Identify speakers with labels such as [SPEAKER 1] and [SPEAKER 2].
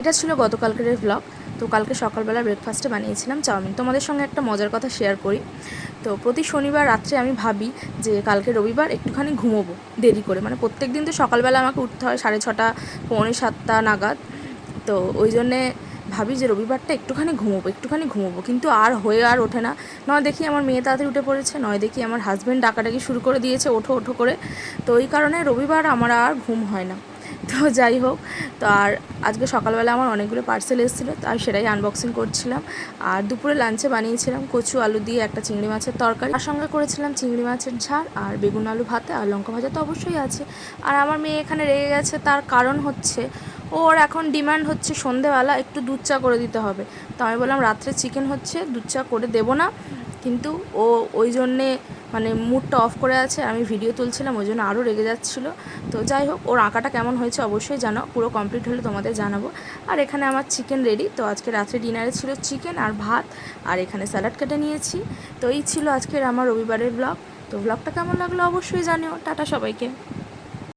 [SPEAKER 1] এটা ছিল গতকালকের ব্লগ। তো কালকে সকালবেলা ব্রেকফাস্টে বানিয়েছিলাম চাউমিন। তোমাদের সঙ্গে একটা মজার কথা শেয়ার করি। তো প্রতি শনিবার রাত্রে আমি ভাবি যে কালকে রবিবার একটুখানি ঘুমোবো দেরি করে, মানে প্রত্যেক দিন তো সকালবেলা আমাকে উঠতে হয় 6:30 পৌনে 7টা নাগাদ। তো ওই জন্যে ভাবি যে রবিবারটা একটুখানি ঘুমোবো, কিন্তু আর ওঠে না। নয় দেখি আমার মেয়ে তাড়াতাড়ি উঠে পড়েছে, নয় দেখি আমার হাজব্যান্ড ডাকাডাকি শুরু করে দিয়েছে ওঠো ওঠো করে। তো ওই কারণে রবিবার আমার আর ঘুম হয় না। তো যাই হোক, তো আর আজকে সকালবেলা আমার অনেকগুলো পার্সেল এসেছিলো, তো আমি সেটাই আনবক্সিং করছিলাম। আর দুপুরে লাঞ্চে বানিয়েছিলাম কচু আলু দিয়ে একটা চিংড়ি মাছের তরকারি, তার সঙ্গে করেছিলাম চিংড়ি মাছের ঝাল আর বেগুন আলু ভাতে, আর লঙ্কা ভাজা তো অবশ্যই আছে। আর আমার মেয়ে এখানে রেগে গেছে, তার কারণ হচ্ছে ওর এখন ডিমান্ড হচ্ছে সন্ধেবেলা একটু দুধ চা করে দিতে হবে। তো আমি বললাম রাত্রে চিকেন হচ্ছে, দুধ চা করে দেবো না, কিন্তু ও ওই জন্যে মানে মুডটা অফ করে আছে। আমি ভিডিও তুলছিলাম, ওই জন্য আরও রেগে যাচ্ছিলো। তো যাই হোক, ওর আঁকাটা কেমন হয়েছে অবশ্যই জানাও, পুরো কমপ্লিট হলে তোমাদের জানাবো। আর এখানে আমার চিকেন রেডি। তো আজকে রাত্রে ডিনারে ছিল চিকেন আর ভাত, আর এখানে স্যালাড কেটে নিয়েছি। তো এই ছিল আজকের আমার রবিবারের ব্লগ। তো ব্লগটা কেমন লাগলো অবশ্যই জানিও। টাটা সবাইকে।